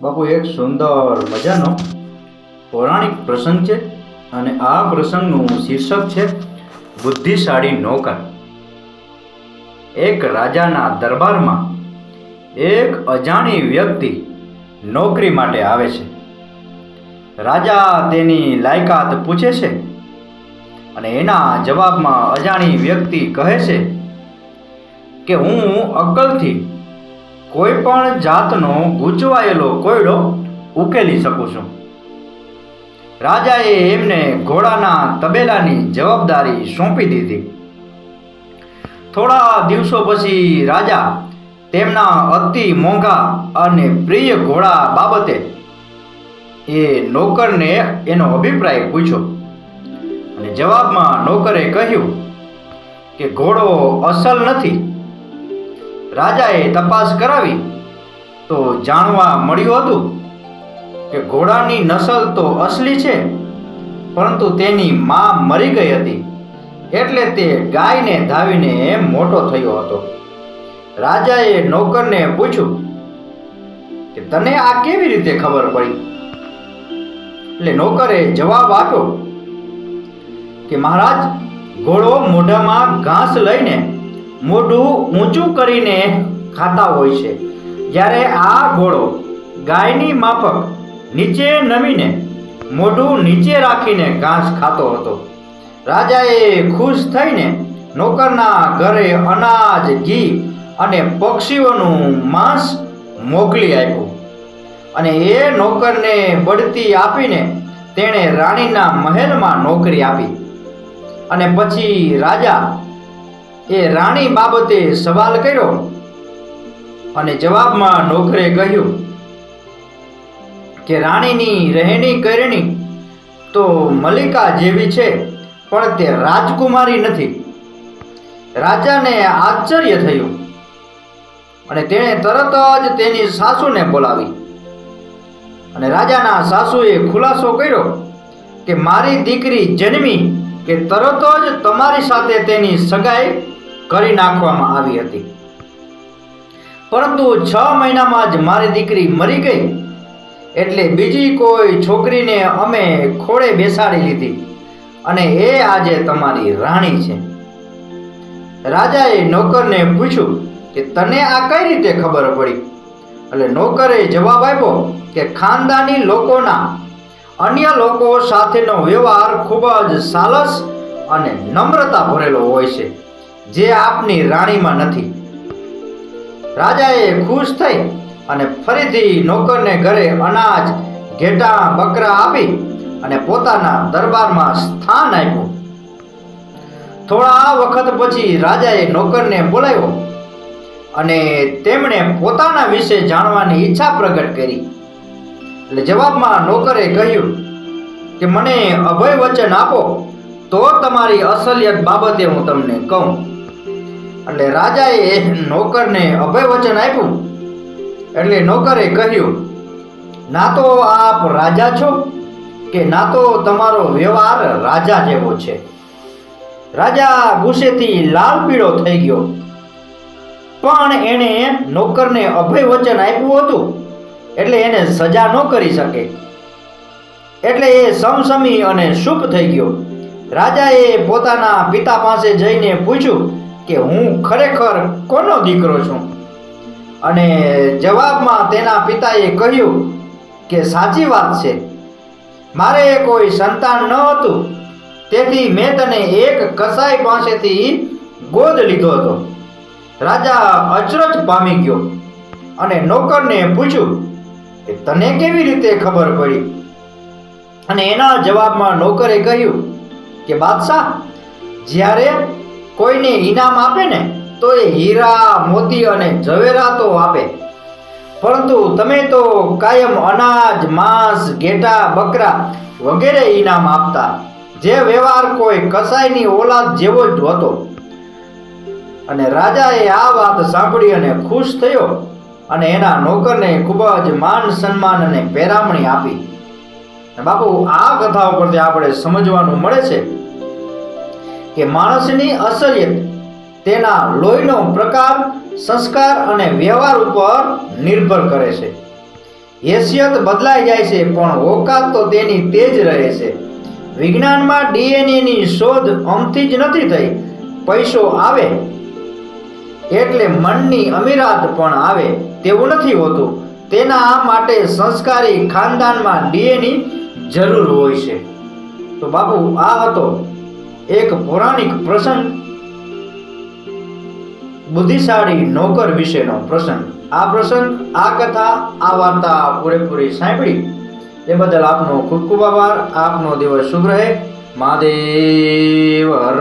બાપુ એક સુંદર મજાનો પૌરાણિક પ્રસંગ છે અને આ પ્રસંગનું શીર્ષક છે બુદ્ધિશાળી નોકર. એક રાજાના દરબારમાં એક અજાણી વ્યક્તિ નોકરી માટે આવે છે. રાજા તેની લાયકાત પૂછે છે અને એના જવાબમાં અજાણી વ્યક્તિ કહે છે કે હું અક્કલથી કોઈ પણ જાતનો ગૂંચવાયેલો કોયડો ઉકેલી શકું છું. રાજાએ એમને ઘોડાના તબેલાની જવાબદારી સોંપી દીધી. થોડા દિવસો પછી રાજા તેમના અતિ મોંઘા અને પ્રિય ઘોડા બાબતે એ નોકરને એનો અભિપ્રાય પૂછ્યો અને જવાબમાં નોકરે કહ્યું કે ઘોડો અસલ નથી. રાજાએ તપાસ કરાવી તો જાણવા મળ્યું હતું કે ઘોડાની નસલ તો અસલી છે, પરંતુ તેની માં મરી ગઈ હતી, એટલે તે ગાયને ધાવીને મોટો થયો હતો. રાજાએ નોકરને પૂછ્યું કે તને આ કેવી રીતે ખબર પડી? એટલે નોકરે જવાબ આપ્યો કે મહારાજ, ઘોડો મોઢામાં ઘાસ લઈને મોઢું ઊંચું કરીને ખાતા હોય છે, જ્યારે આ ઘોડો ગાયની માફક નીચે નમીને મોઢું નીચે રાખીને ઘાસ ખાતો હતો. રાજાએ ખુશ થઈને નોકરના ઘરે અનાજ, ઘી અને પક્ષીઓનું માંસ મોકલી આપ્યું અને એ નોકરને બઢતી આપીને તેણે રાણીના મહેલમાં નોકરી આપી. અને પછી રાજા એ રાણી બાબતે સવાલ કર્યો અને જવાબમાં નોકરે કહ્યું કે રાણીની રહેણી કરણી તો મલિકા જેવી છે, પણ તે રાજકુમારી નથી. રાજાને આશ્ચર્ય થયું અને તેણે તરત જ તેની સાસુને બોલાવી અને રાજાના સાસુએ ખુલાસો કર્યો કે મારી દીકરી જન્મી કે તરત જ તમારી સાથે તેની સગાઈ કરી નાખવામાં આવી હતી, પરંતુ 6 મહિનામાં જ મારી દીકરી મરી ગઈ, એટલે બીજી કોઈ છોકરીને અમે ખોળે બેસાડી લીધી અને એ આજે તમારી રાણી છે. રાજાએ નોકરને પૂછ્યું કે તને આ કઈ રીતે ખબર પડી? એટલે નોકરે જવાબ આપ્યો કે ખાનદાની લોકોના અન્ય લોકો સાથેનો વ્યવહાર ખૂબ જ સાલસ અને નમ્રતા ભરેલો હોય છે, જે આપની રાણીમાં નથી. રાજાએ ખુશ થઈ અને ફરીથી નોકરને ઘરે અનાજ, ઘેટાં, બકરા આપી અને પોતાના દરબારમાં સ્થાન આપ્યું. થોડા વખત પછી રાજાએ નોકરને બોલાવ્યો અને તેમણે પોતાના વિશે જાણવાની ઈચ્છા પ્રગટ કરી. એટલે જવાબમાં નોકરે કહ્યું કે મને અભય વચન આપો તો તમારી અસલિયત બાબતે હું તમને કહું. એટલે રાજાએ નોકરને અભય વચન આપ્યું. એટલે નોકરે કહ્યું, ના તો આપ રાજા છો કે ના તો તમારો વ્યવહાર રાજા જેવો છે. રાજા ગુસ્સેથી લાલ પીળો થઈ ગયો, પણ એણે નોકરને અભય વચન આપ્યું હતું એટલે એને સજા ન કરી શકે, એટલે એ સમસમી અને શુભ થઈ ગયો. રાજાએ પોતાના પિતા પાસે જઈને પૂછ્યું કે હું ખરેખર કોનો દીકરો છું? અને જવાબમાં તેના પિતાએ કહ્યું કે સાચી વાત છે, મારે કોઈ સંતાન ન હતું, તેથી મેં તને એક કસાઈ પાસેથી ગોદ લીધો હતો. રાજા અચરજ પામી ગયો અને નોકરને પૂછ્યું કે તને કેવી રીતે ખબર પડી? અને એના જવાબમાં નોકરે કહ્યું કે બાદશાહ, જ્યારે કોઈને ઇનામ આપે ને તો એ હીરા, મોતી અને ઝવેરાતો આપે, પરંતુ તમે તો કાયમ અનાજ, માંસ, ઘેટા, બકરા વગેરે ઇનામ આપતા, જે વ્યવહાર કોઈ કસાઈની ઓલાદ જેવો જ હતો. અને રાજાએ આ વાત સાંભળી અને ખુશ થયો અને એના નોકરને ખૂબ જ માન, સન્માન અને પહેરામણી આપી. બાપુ, આ કથા ઉપરથી આપણે સમજવાનું મળે છે કે માણસની અસલિયત તેના લોહીનો પ્રકાર, સંસ્કાર અને વ્યવહાર ઉપર નિર્ભર કરે છે. હેસિયત બદલાઈ જાય છે પણ ઓકાત તો તેની તે જ રહે છે. વિજ્ઞાનમાં ડીએનએની શોધ અમથી જ નથી થઈ. પૈસો આવે એટલે મનની અમીરાત પણ આવે તેવું નથી હોતું. તેના માટે સંસ્કારી ખાનદાનમાં ડીએનએ જરૂર હોય છે. તો બાપુ, આ હતો એક પૌરાણિક પ્રસંગ, બુદ્ધિશાળી નોકર વિશેનો પ્રસંગ. આ પ્રસંગ, આ કથા, આ વાર્તા પૂરેપૂરી સાંભળી એ બદલ આપનો ખૂબ ખૂબ આભાર. આપનો દિવસ શુભ રહે. મહાદેવ હર.